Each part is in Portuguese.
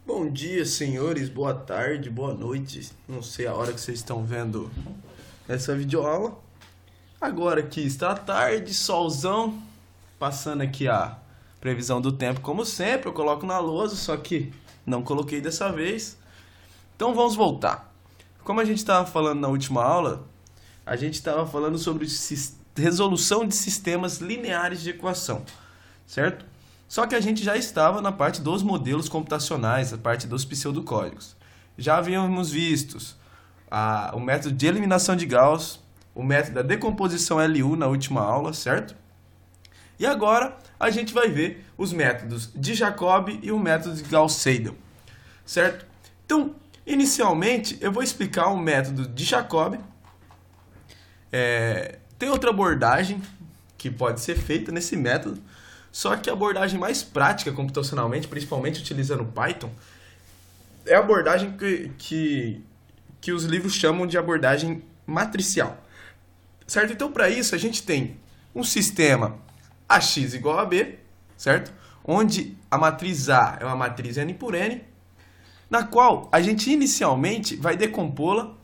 Bom dia, senhores, boa tarde, boa noite. Não sei a hora que vocês estão vendo essa videoaula. Agora que está tarde, solzão, passando aqui a previsão do tempo, como sempre, eu coloco na lousa, só que não coloquei dessa vez. Então vamos voltar. Como a gente estava falando na última aula, a gente estava falando sobre resolução de sistemas lineares de equação, certo? Só que a gente já estava na parte dos modelos computacionais, a parte dos pseudocódigos. Já havíamos visto o método de eliminação de Gauss, o método da decomposição LU na última aula, certo? E agora a gente vai ver os métodos de Jacobi e o método de Gauss-Seidel, certo? Então, inicialmente, eu vou explicar o método de Jacobi. Tem outra abordagem que pode ser feita nesse método, só que a abordagem mais prática computacionalmente, principalmente utilizando Python, é a abordagem que os livros chamam de abordagem matricial. Certo? Então, para isso, a gente tem um sistema AX igual a B, certo? Onde a matriz A é uma matriz N por N, na qual a gente inicialmente vai decompô-la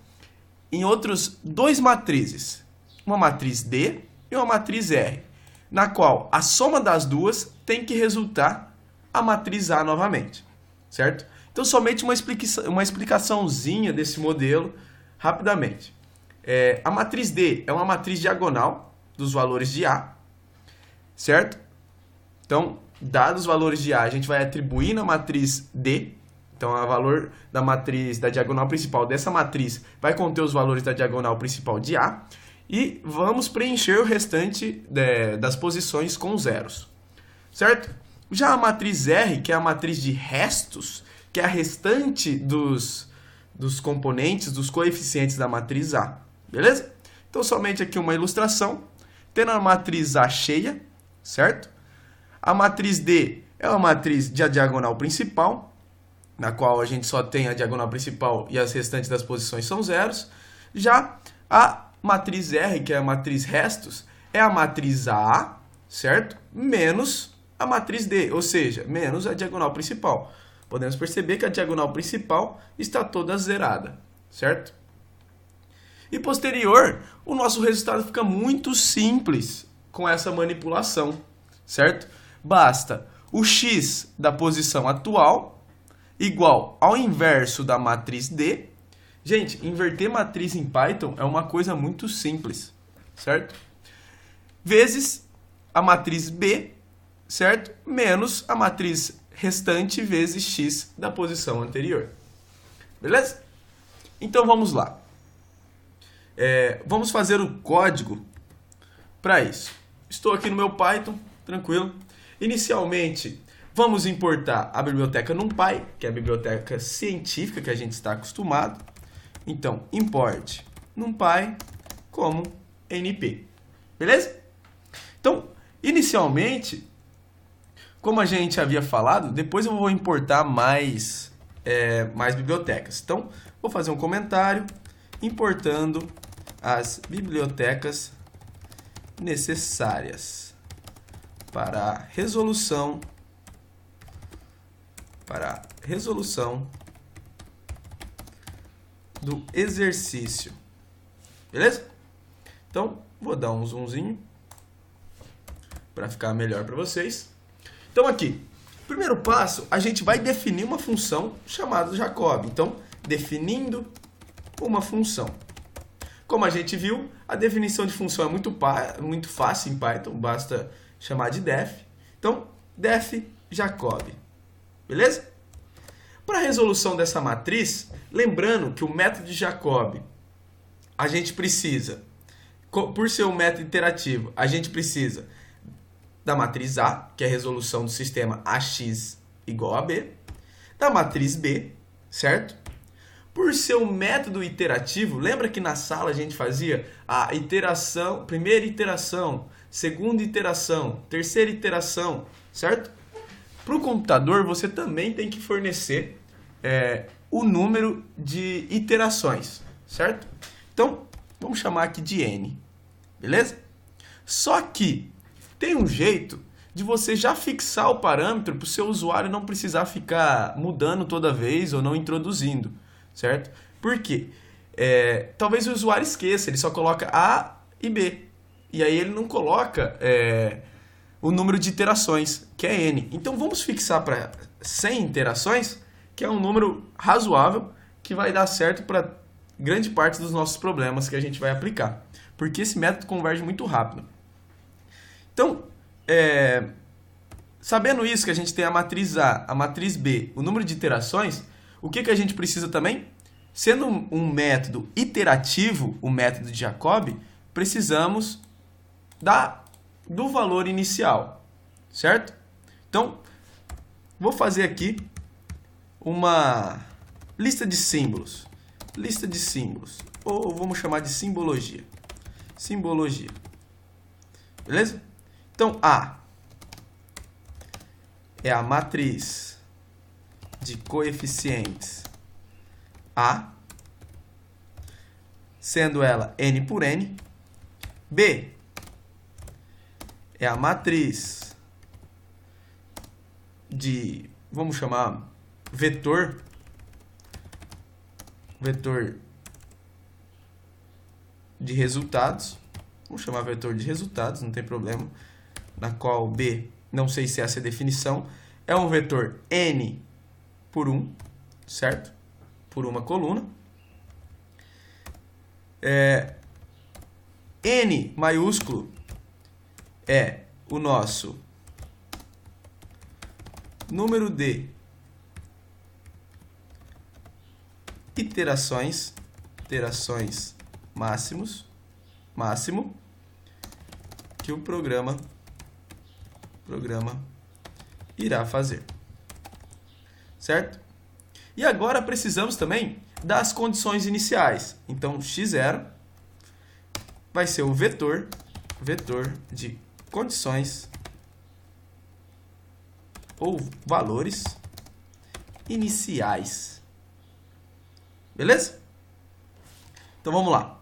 em outros dois matrizes, uma matriz D e uma matriz R, na qual a soma das duas tem que resultar a matriz A novamente, certo? Então, somente uma explicaçãozinha desse modelo, rapidamente. A matriz D é uma matriz diagonal dos valores de A, certo? Então, dados os valores de A, a gente vai atribuir na matriz D. Então, o valor da matriz da diagonal principal dessa matriz vai conter os valores da diagonal principal de A. E vamos preencher o restante das posições com zeros, certo? Já a matriz R, que é a matriz de restos, que é a restante dos componentes, dos coeficientes da matriz A, beleza? Então, somente aqui uma ilustração. Tendo a matriz A cheia, certo? A matriz D é uma matriz de a diagonal principal, na qual a gente só tem a diagonal principal e as restantes das posições são zeros. Já a matriz R, que é a matriz restos, é a matriz A, certo? Menos a matriz D, ou seja, menos a diagonal principal. Podemos perceber que a diagonal principal está toda zerada, certo? E posterior, o nosso resultado fica muito simples com essa manipulação, certo? Basta o x da posição atual igual ao inverso da matriz D. Gente, inverter matriz em Python é uma coisa muito simples, certo? Vezes a matriz B, certo? Menos a matriz restante vezes x da posição anterior. Beleza? Então vamos lá. Vamos fazer o código para isso. Estou aqui no meu Python, tranquilo. Inicialmente, vamos importar a biblioteca NumPy, que é a biblioteca científica que a gente está acostumado. Então, import NumPy como NP. Beleza? Então, inicialmente, como a gente havia falado, depois eu vou importar mais bibliotecas. Então, vou fazer um comentário importando as bibliotecas necessárias para a resolução do exercício. Beleza? Então, vou dar um zoomzinho para ficar melhor para vocês. Então, aqui, primeiro passo, a gente vai definir uma função chamada Jacobi. Então, definindo uma função. Como a gente viu, a definição de função é muito fácil em Python, basta chamar de def. Então, def Jacobi. Beleza? Para a resolução dessa matriz, lembrando que o método de Jacobi, a gente precisa, por ser um método iterativo, a gente precisa da matriz A, que é a resolução do sistema AX igual a B, da matriz B, certo? Por ser um método iterativo, lembra que na sala a gente fazia a iteração, primeira iteração, segunda iteração, terceira iteração, certo? Para o computador, você também tem que fornecer o número de iterações, certo? Então, vamos chamar aqui de N, beleza? Só que tem um jeito de você já fixar o parâmetro para o seu usuário não precisar ficar mudando toda vez ou não introduzindo, certo? Por quê? Talvez o usuário esqueça, ele só coloca A e B. E aí ele não coloca o número de iterações, que é N. Então vamos fixar para 100 interações, que é um número razoável, que vai dar certo para grande parte dos nossos problemas que a gente vai aplicar. Porque esse método converge muito rápido. Então, sabendo isso, que a gente tem a matriz A, a matriz B, o número de iterações, o que a gente precisa também? Sendo um método iterativo, o método de Jacobi, precisamos do valor inicial, certo? Então, vou fazer aqui uma lista de símbolos. Lista de símbolos, ou vamos chamar de simbologia. Simbologia. Beleza? Então, A é a matriz de coeficientes A, sendo ela N por N. B é a matriz de, vamos chamar, vetor de resultados. Vamos chamar vetor de resultados, não tem problema. Na qual B, não sei se essa é a definição, é um vetor N por 1, certo? Por uma coluna. N maiúsculo é o nosso número de iterações máximo que o programa irá fazer, certo? E agora precisamos também das condições iniciais. Então, x0 vai ser o vetor de condições ou valores iniciais. Beleza? Então, vamos lá.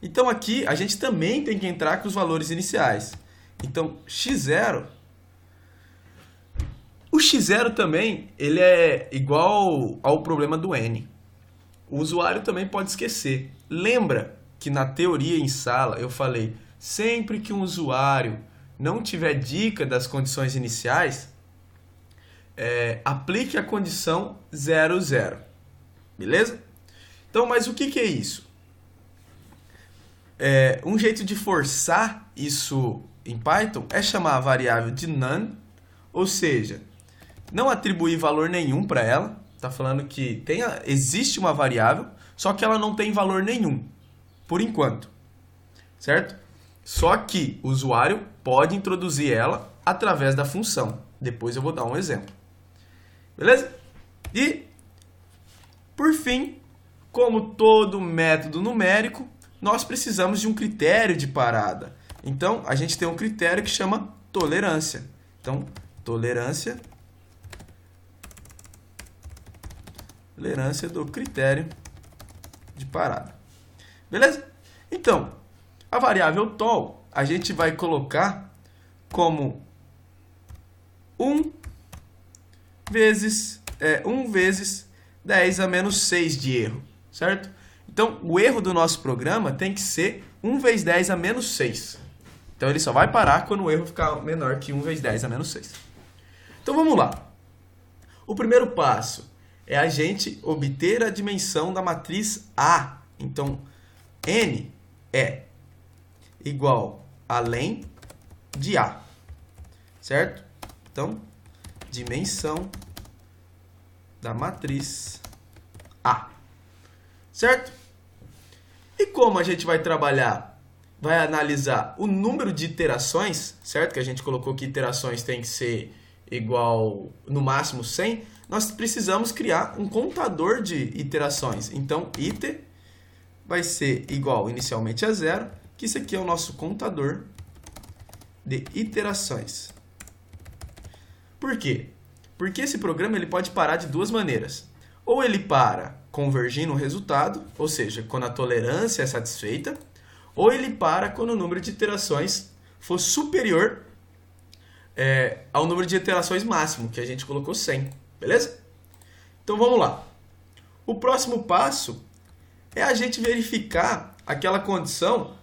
Então, aqui a gente também tem que entrar com os valores iniciais. Então, x0... O x0 também, ele é igual ao problema do n. O usuário também pode esquecer. Lembra que na teoria em sala eu falei, sempre que um usuário não tiver dica das condições iniciais, aplique a condição 0, 0. Beleza? Então, mas o que é isso? Um jeito de forçar isso em Python é chamar a variável de none, ou seja, não atribuir valor nenhum para ela. Está falando que existe uma variável, só que ela não tem valor nenhum, por enquanto, certo? Só que o usuário pode introduzir ela através da função. Depois eu vou dar um exemplo. Beleza? E, por fim, como todo método numérico, nós precisamos de um critério de parada. Então, a gente tem um critério que chama tolerância. Então, tolerância do critério de parada. Beleza? Então, a variável tol a gente vai colocar como 1 vezes 10 a menos 6 de erro, certo? Então, o erro do nosso programa tem que ser 1 vezes 10 a menos 6. Então, ele só vai parar quando o erro ficar menor que 1 vezes 10 a menos 6. Então, vamos lá. O primeiro passo é a gente obter a dimensão da matriz A. Então, N é igual a len de A, certo? Então, dimensão da matriz A, certo? E como a gente vai trabalhar? Vai analisar o número de iterações, certo? Que a gente colocou que iterações tem que ser igual, no máximo, 100. Nós precisamos criar um contador de iterações. Então, iter vai ser igual inicialmente a 0, que isso aqui é o nosso contador de iterações. Por quê? Porque esse programa ele pode parar de duas maneiras. Ou ele para convergindo o resultado, ou seja, quando a tolerância é satisfeita, ou ele para quando o número de iterações for superior ao número de iterações máximo, que a gente colocou 100, beleza? Então vamos lá. O próximo passo é a gente verificar aquela condição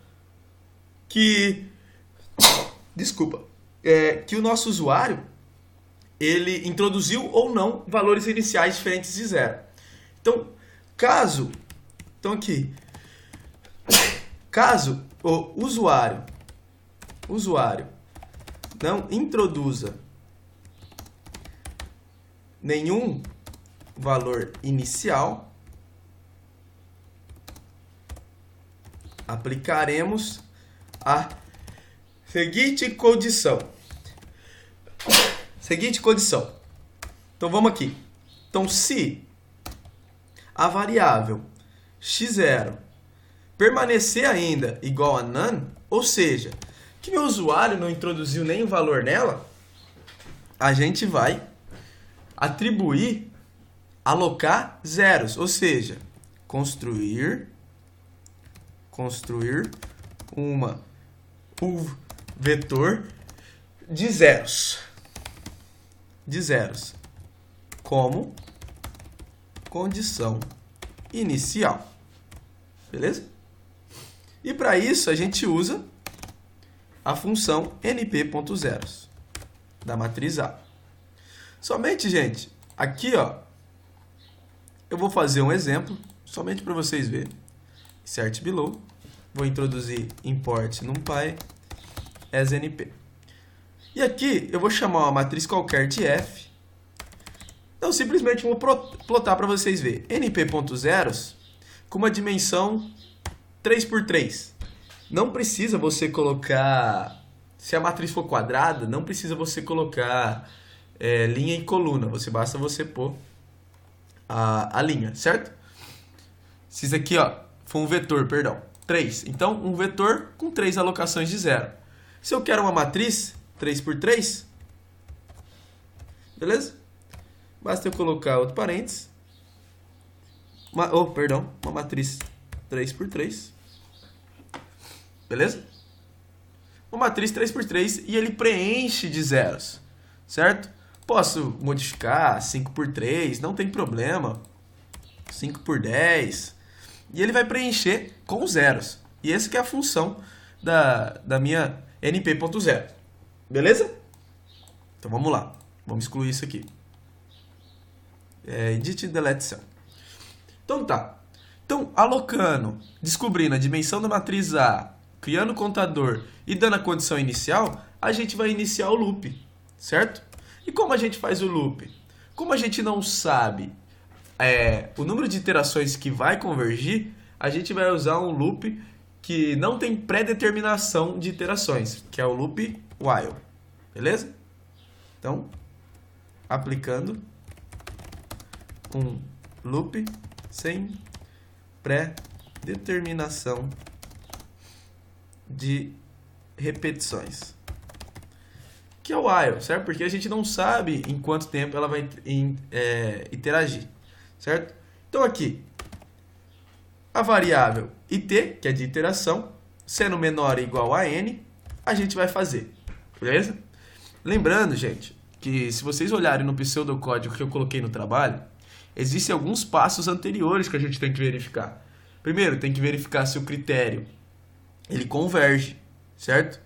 que, que o nosso usuário ele introduziu ou não valores iniciais diferentes de zero. Então, caso o usuário não introduza nenhum valor inicial, aplicaremos a seguinte condição. Então vamos aqui. Então, se a variável x0 permanecer ainda igual a none, ou seja, que meu usuário não introduziu nenhum valor nela, a gente vai alocar zeros, ou seja, construir um vetor de zeros, como condição inicial, beleza? E para isso a gente usa a função np.zeros da matriz A. Somente, gente, aqui, ó, eu vou fazer um exemplo, somente para vocês verem. Insert below, vou introduzir import numpy as np. E aqui eu vou chamar uma matriz qualquer de f. Então, simplesmente vou plotar para vocês verem. np.zeros com uma dimensão 3x3. Não precisa você colocar... Se a matriz for quadrada, não precisa você colocar linha e coluna. Basta você pôr a linha, certo? Se isso aqui, ó, for um vetor, 3. Então, um vetor com 3 alocações de zero. Se eu quero uma matriz 3x3, beleza? Basta eu colocar outro parênteses. Uma matriz 3x3. Beleza? Uma matriz 3x3 e ele preenche de zeros, certo? Posso modificar 5x3, não tem problema. 5x10. E ele vai preencher com zeros. E essa que é a função da minha np.zero. Beleza? Então vamos lá. Vamos excluir isso aqui. Edit delete cell. Então tá. Então, descobrindo a dimensão da matriz A, criando o contador e dando a condição inicial, a gente vai iniciar o loop, certo? E como a gente faz o loop? Como a gente não sabe o número de iterações que vai convergir, a gente vai usar um loop que não tem pré-determinação de iterações, que é o loop while. Beleza? Então, aplicando um loop sem pré-determinação de repetições, que é o while, certo? Porque a gente não sabe em quanto tempo ela vai interagir, certo? Então aqui, a variável it, que é de iteração, sendo menor ou igual a n, a gente vai fazer, beleza? Lembrando, gente, que se vocês olharem no pseudocódigo que eu coloquei no trabalho, existem alguns passos anteriores que a gente tem que verificar. Primeiro, tem que verificar se o critério ele converge, certo?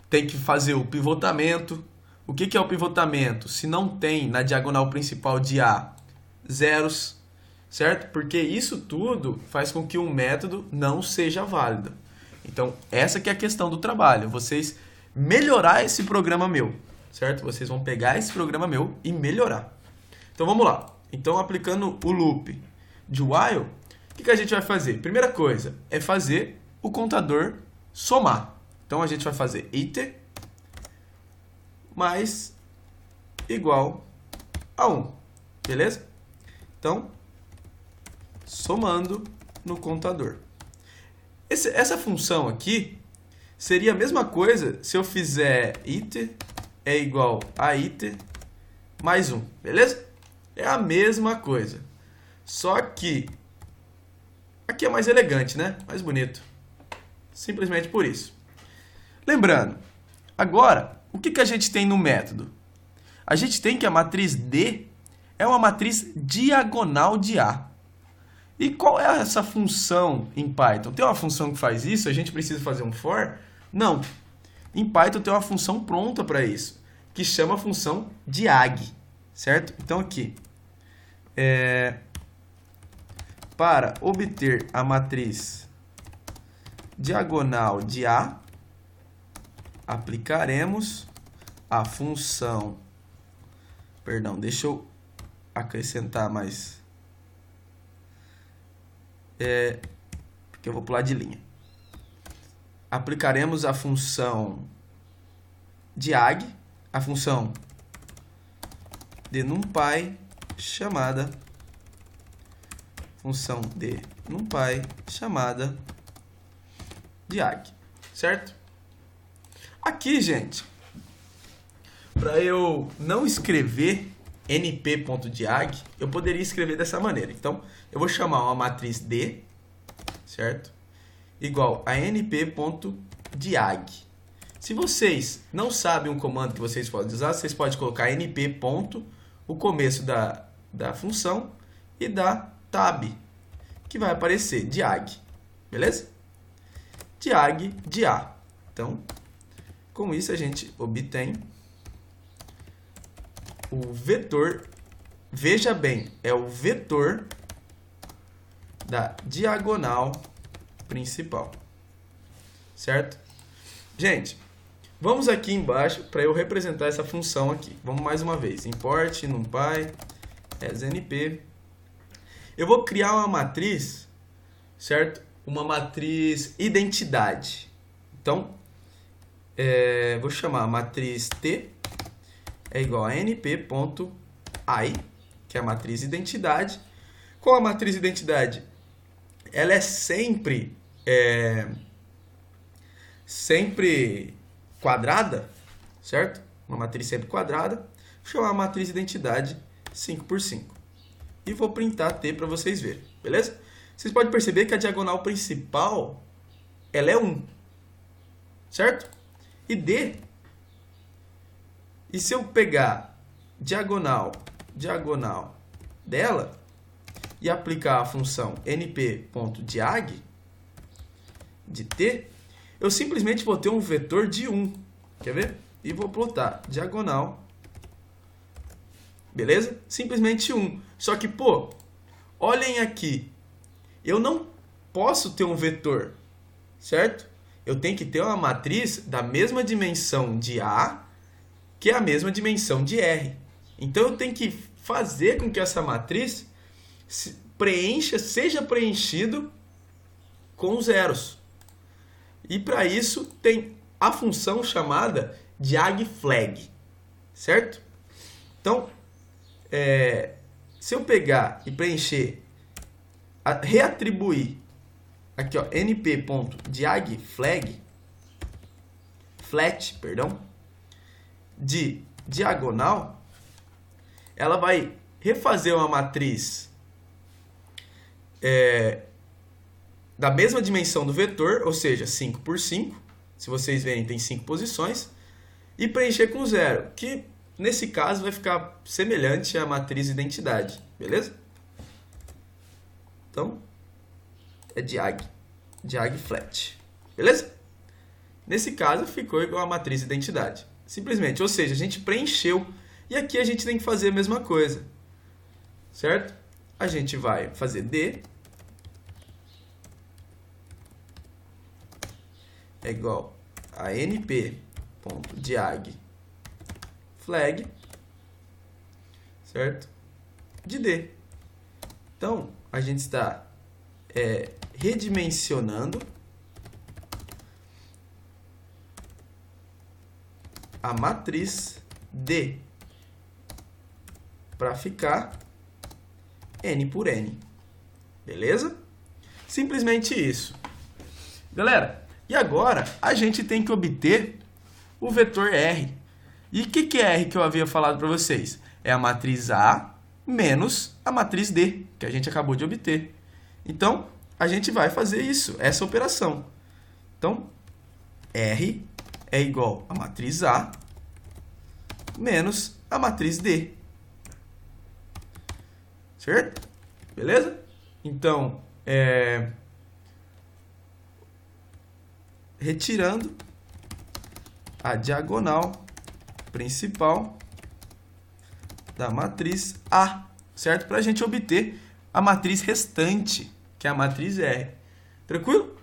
Tem que fazer o pivotamento. O que é o pivotamento? Se não tem na diagonal principal de A zeros, certo? Porque isso tudo faz com que um método não seja válido. Então, essa que é a questão do trabalho. Vocês melhorar esse programa meu, certo? Vocês vão pegar esse programa meu e melhorar. Então, vamos lá. Então, aplicando o loop de while, o que a gente vai fazer? Primeira coisa é fazer o contador somar. Então, a gente vai fazer it mais igual a 1. Beleza? Então, somando no contador. Essa função aqui seria a mesma coisa se eu fizer it é igual a it mais 1. Beleza? É a mesma coisa. Só que aqui é mais elegante, né? Mais bonito. Simplesmente por isso. Lembrando, agora o que a gente tem no método? A gente tem que a matriz D é uma matriz diagonal de A. E qual é essa função em Python? Tem uma função que faz isso? A gente precisa fazer um for? Não. Em Python tem uma função pronta para isso, que chama a função diag, certo? Então aqui, para obter a matriz diagonal de A, aplicaremos a função... Perdão, deixa eu acrescentar mais... porque eu vou pular de linha. Aplicaremos a função diag, a função de NumPy chamada diag, certo? Aqui, gente, para eu não escrever np.diag, eu poderia escrever dessa maneira. Então, eu vou chamar uma matriz D, certo? Igual a np.diag. Se vocês não sabem um comando que vocês podem usar, vocês podem colocar np. O começo da função e dar tab, que vai aparecer diag, beleza? Diag de A. Então, com isso a gente obtém o vetor, veja bem, é o vetor da diagonal principal, certo? Gente, vamos aqui embaixo para eu representar essa função aqui. Vamos mais uma vez, import numpy as np. Eu vou criar uma matriz, certo? Uma matriz identidade. Então, vou chamar a matriz T é igual a np.i, que é a matriz identidade. Qual a matriz identidade? Ela é sempre quadrada, certo? Uma matriz sempre quadrada. Vou chamar a matriz identidade 5x5. E vou printar T para vocês verem, beleza? Vocês podem perceber que a diagonal principal, ela é 1, certo? E D, e se eu pegar diagonal dela e aplicar a função np.diag de T, eu simplesmente vou ter um vetor de 1, quer ver? E vou plotar diagonal, beleza? Simplesmente 1. Só que, pô, olhem aqui, eu não posso ter um vetor, certo? Eu tenho que ter uma matriz da mesma dimensão de A, que é a mesma dimensão de R. Então, eu tenho que fazer com que essa matriz seja preenchido com zeros. E para isso, tem a função chamada diagFlag, certo? Então, se eu pegar e preencher, reatribuir aqui, ó, np.diagFlag, de diagonal, ela vai refazer uma matriz da mesma dimensão do vetor, ou seja, 5x5, se vocês verem tem 5 posições, e preencher com zero, que nesse caso vai ficar semelhante à matriz identidade, beleza? Então, é diagFlat, beleza? Nesse caso, ficou igual à matriz identidade. Simplesmente, ou seja, a gente preencheu. E aqui a gente tem que fazer a mesma coisa, certo? A gente vai fazer D é igual a np.diagFlag, certo? De D. Então, a gente está redimensionando a matriz D para ficar N por N. Beleza? Simplesmente isso. Galera, e agora a gente tem que obter o vetor R. E o que é R que eu havia falado para vocês? É a matriz A menos a matriz D, que a gente acabou de obter. Então, a gente vai fazer isso, essa operação. Então, R é igual a matriz A menos a matriz D. Certo? Beleza? Então, retirando a diagonal principal da matriz A, certo? Para a gente obter a matriz restante, que é a matriz R. Tranquilo?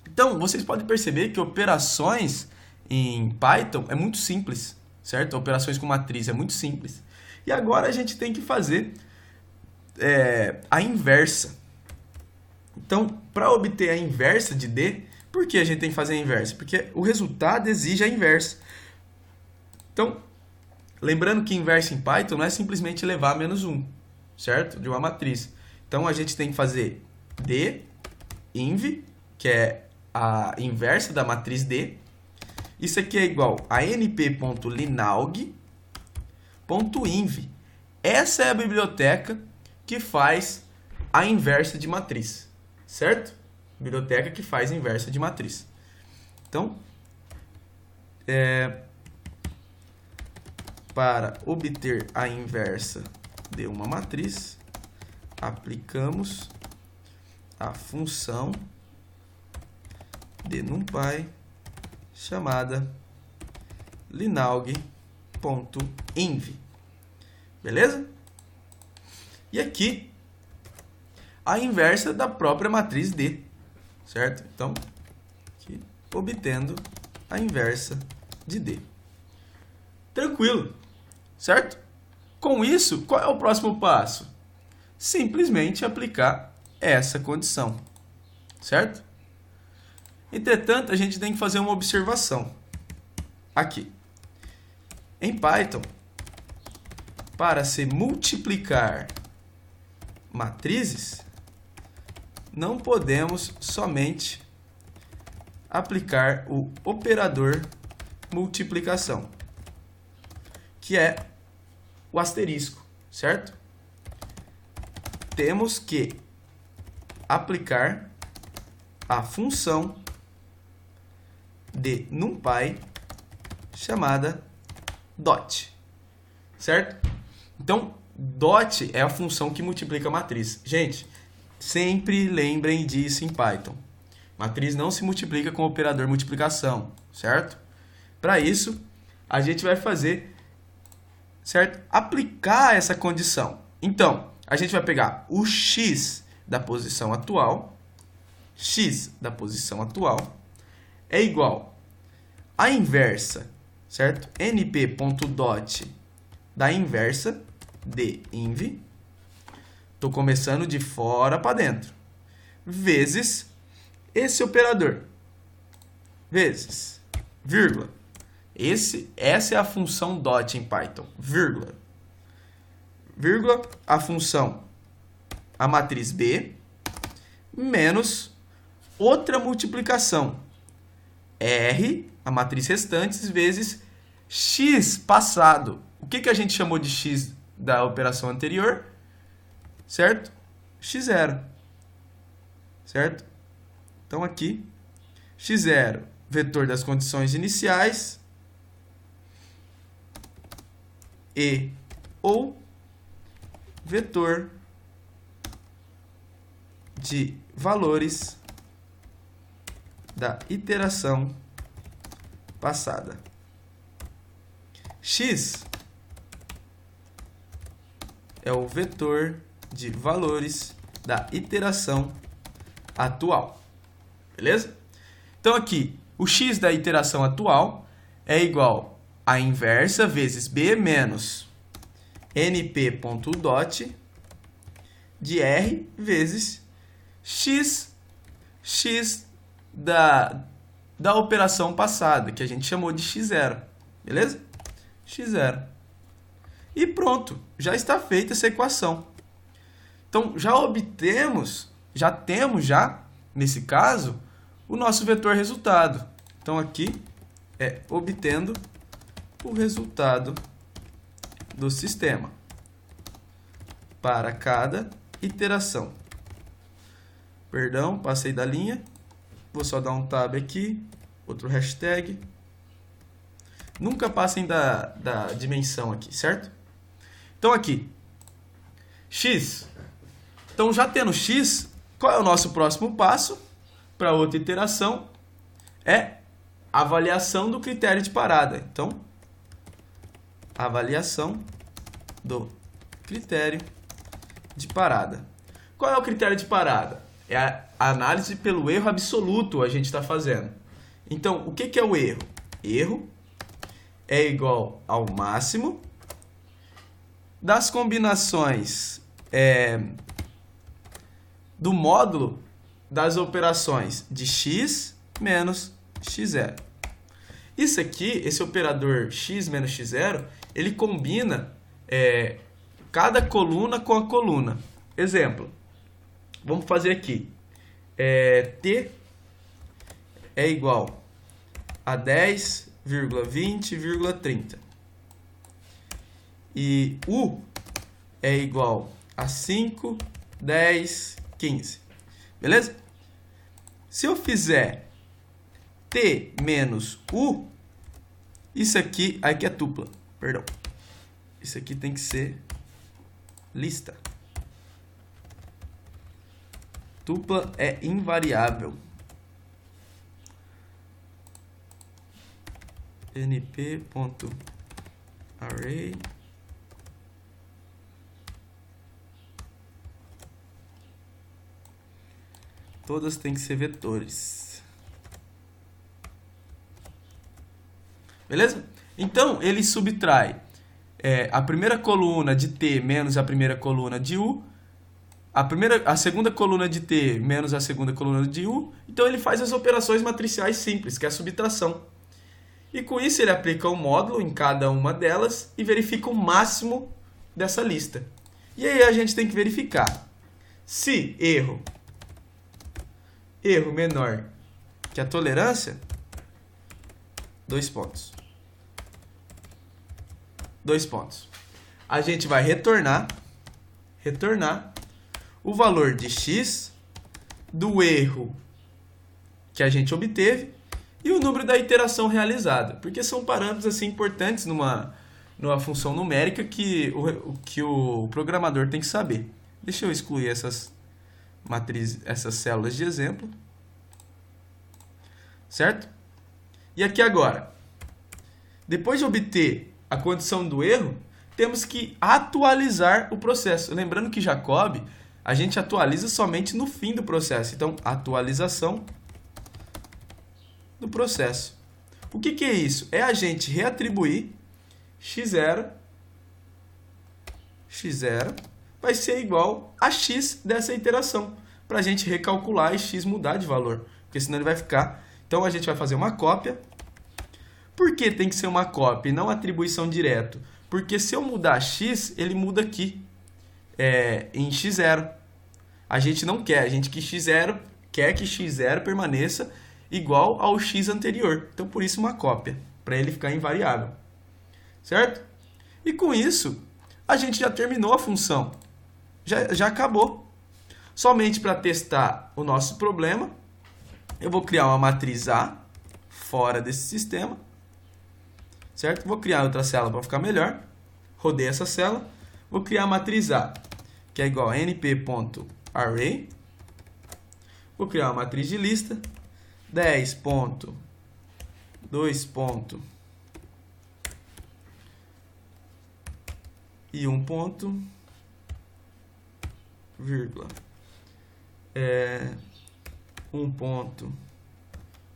Então, vocês podem perceber que operações em Python é muito simples, certo? Operações com matriz é muito simples. E agora a gente tem que fazer a inversa. Então, para obter a inversa de D, por que a gente tem que fazer a inversa? Porque o resultado exige a inversa. Então, lembrando que inversa em Python não é simplesmente levar a menos 1, certo? De uma matriz. Então, a gente tem que fazer D, inv, que é a inversa da matriz D. Isso aqui é igual a np.linaug.inv. Essa é a biblioteca que faz a inversa de matriz, certo? Biblioteca que faz a inversa de matriz. Então, para obter a inversa de uma matriz, aplicamos a função de NumPy chamada linaug.inv. Beleza? E aqui, a inversa da própria matriz D, certo? Então, aqui, obtendo a inversa de D. Tranquilo, certo? Com isso, qual é o próximo passo? Simplesmente aplicar essa condição, certo? Entretanto, a gente tem que fazer uma observação aqui. Em Python, para se multiplicar matrizes, não podemos somente aplicar o operador multiplicação, que é o asterisco, certo? Temos que aplicar a função de NumPy chamada dot, certo? Então, dot é a função que multiplica a matriz. Gente, sempre lembrem disso em Python. Matriz não se multiplica com o operador multiplicação, certo? Para isso, a gente vai fazer, certo? Aplicar essa condição. Então, a gente vai pegar o x da posição atual, é igual a inversa, certo? np.dot da inversa de inv, estou começando de fora para dentro, vezes esse operador, vezes, vírgula. Essa é a função dot em Python, vírgula. Vírgula, a função, a matriz B, menos outra multiplicação, R, a matriz restantes, vezes x passado. O que a gente chamou de x da operação anterior? Certo? x0. Certo? Então, aqui, x0, vetor das condições iniciais, e ou vetor de valores da iteração passada. X é o vetor de valores da iteração atual. Beleza? Então, aqui, o x da iteração atual é igual a inversa vezes b menos np.dot de r vezes x da operação passada, que a gente chamou de x0. Beleza? x0. E pronto, já está feita essa equação. Então, já temos, nesse caso, o nosso vetor resultado. Então, aqui é obtendo o resultado do sistema para cada iteração. Perdão, passei da linha. Vou só dar um tab aqui, outro hashtag. Nunca passem da dimensão aqui, certo? Então aqui, x. Então já tendo x, qual é o nosso próximo passo para outra iteração? É avaliação do critério de parada. Então, avaliação do critério de parada. Qual é o critério de parada? É a análise pelo erro absoluto a gente está fazendo. Então, o que é o erro? Erro é igual ao máximo das combinações do módulo das operações de x menos x0. Isso aqui, esse operador x menos x0, ele combina cada coluna com a coluna. Exemplo, vamos fazer aqui. T é igual a 10,20,30. E U é igual a 5, 10, 15. Beleza? Se eu fizer T menos U, isso aqui é tupla, perdão. Isso aqui tem que ser lista. Tupla é invariável. np.array todas têm que ser vetores. Beleza? Então, ele subtrai a primeira coluna de T menos a primeira coluna de U, a segunda coluna de T menos a segunda coluna de U. Então, ele faz as operações matriciais simples, que é a subtração. E com isso, ele aplica um módulo em cada uma delas e verifica o máximo dessa lista. E aí, a gente tem que verificar se erro menor que a tolerância, 2 pontos. 2 pontos. A gente vai retornar o valor de x do erro que a gente obteve e o número da iteração realizada, porque são parâmetros assim importantes numa função numérica que o programador tem que saber. Deixa eu excluir essas células de exemplo. Certo? E aqui agora, depois de obter a condição do erro, temos que atualizar o processo. Lembrando que Jacob, a gente atualiza somente no fim do processo. Então, atualização do processo. O que é isso? É a gente reatribuir x0 vai ser igual a x dessa iteração, para a gente recalcular e x mudar de valor, porque senão ele vai ficar... Então, a gente vai fazer uma cópia. Por que tem que ser uma cópia e não atribuição direto? Porque se eu mudar x, ele muda aqui em x0. A gente não quer, a gente quer que x0 permaneça igual ao x anterior. Então, por isso, uma cópia, para ele ficar invariável. Certo? E com isso, a gente já terminou a função. Já acabou. Somente para testar o nosso problema, eu vou criar uma matriz A fora desse sistema. Certo? Vou criar outra célula para ficar melhor. Rodei essa célula. Vou criar a matriz A, que é igual a np.array. Vou criar uma matriz de lista. 10 ponto, 2 ponto e 1 ponto, vírgula, 1 ponto,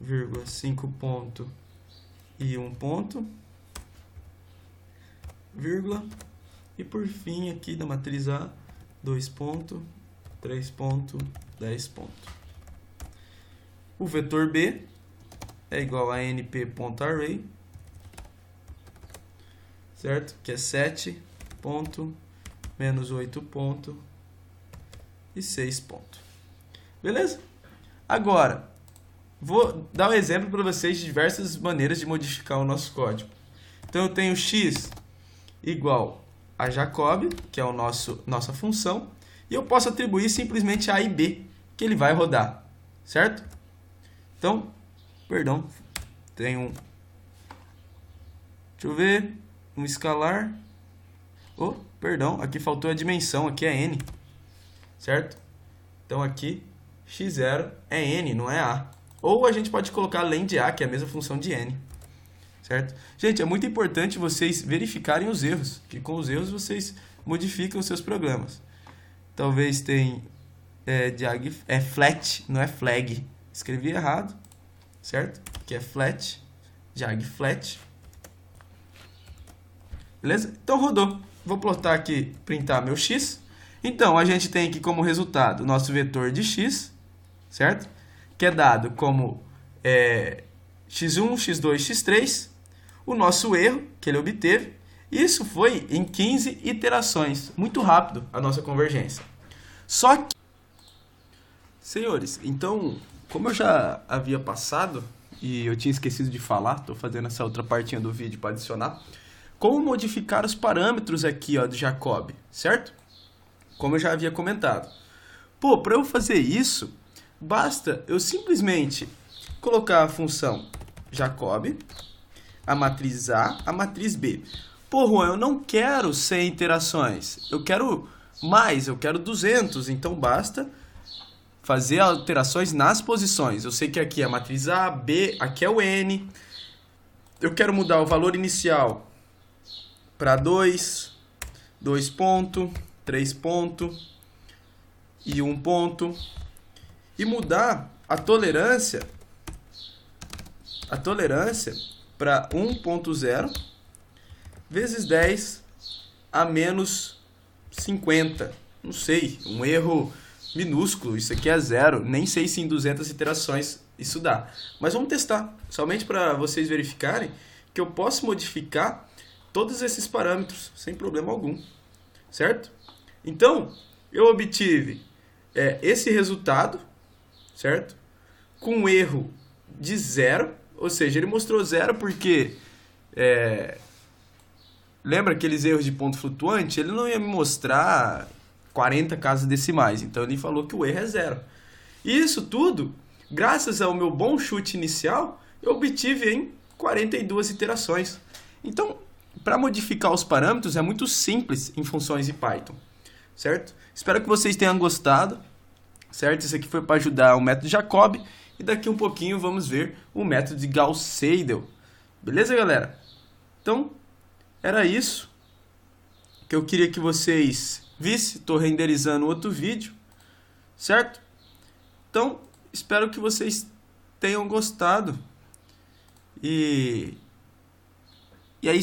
vírgula, 5 ponto e 1 ponto, vírgula, e por fim aqui da matriz A, 2 ponto, 3 ponto, 10 ponto. O vetor B é igual a np.array, certo? Que é 7 ponto, menos 8 ponto e 6 ponto. Beleza? Agora, vou dar um exemplo para vocês de diversas maneiras de modificar o nosso código. Então, eu tenho x igual a Jacob, que é a nossa função, e eu posso atribuir simplesmente A e B, que ele vai rodar, certo? Então, perdão, tem Deixa eu ver. Um escalar. Oh, perdão, aqui faltou a dimensão, aqui é n. Certo? Então aqui x0 é n, não é a. Ou a gente pode colocar além de a, que é a mesma função de n. Certo? Gente, é muito importante vocês verificarem os erros, que com os erros vocês modificam os seus programas. Talvez tenha flat, não é flag. Escrevi errado, certo? Que é flat, jag flat. Beleza? Então rodou. Vou plotar aqui, printar meu x. Então, a gente tem aqui como resultado o nosso vetor de x, certo? Que é dado como x1, x2, x3. O nosso erro que ele obteve. Isso foi em 15 iterações. Muito rápido a nossa convergência. Só que, senhores, então, como eu já havia passado, e eu tinha esquecido de falar, estou fazendo essa outra partinha do vídeo para adicionar, como modificar os parâmetros aqui, ó, do Jacobi, certo? Como eu já havia comentado. Pô, para eu fazer isso, basta eu simplesmente colocar a função Jacobi, a matriz A, a matriz B. Pô, Juan, eu não quero 100 iterações, eu quero mais, eu quero 200, então basta fazer alterações nas posições. Eu sei que aqui é a matriz A, B, aqui é o N. Eu quero mudar o valor inicial para 2, 2 ponto, 3 ponto e 1 ponto. E mudar a tolerância para 1.0 vezes 10 a menos 50. Não sei, um erro minúsculo, isso aqui é zero. Nem sei se em 200 iterações isso dá. Mas vamos testar, somente para vocês verificarem que eu posso modificar todos esses parâmetros sem problema algum, certo? Então, eu obtive esse resultado, certo? Com um erro de zero, ou seja, ele mostrou zero porque... lembra aqueles erros de ponto flutuante? Ele não ia me mostrar 40 casas decimais, então ele falou que o erro é zero. E isso tudo, graças ao meu bom chute inicial, eu obtive em 42 iterações. Então, para modificar os parâmetros é muito simples em funções de Python, certo? Espero que vocês tenham gostado, certo? Isso aqui foi para ajudar o método Jacobi, e daqui um pouquinho vamos ver o método de Gauss-Seidel. Beleza, galera? Então, era isso que eu queria que vocês vissem. Estou renderizando outro vídeo, certo? Então, espero que vocês tenham gostado. E aí...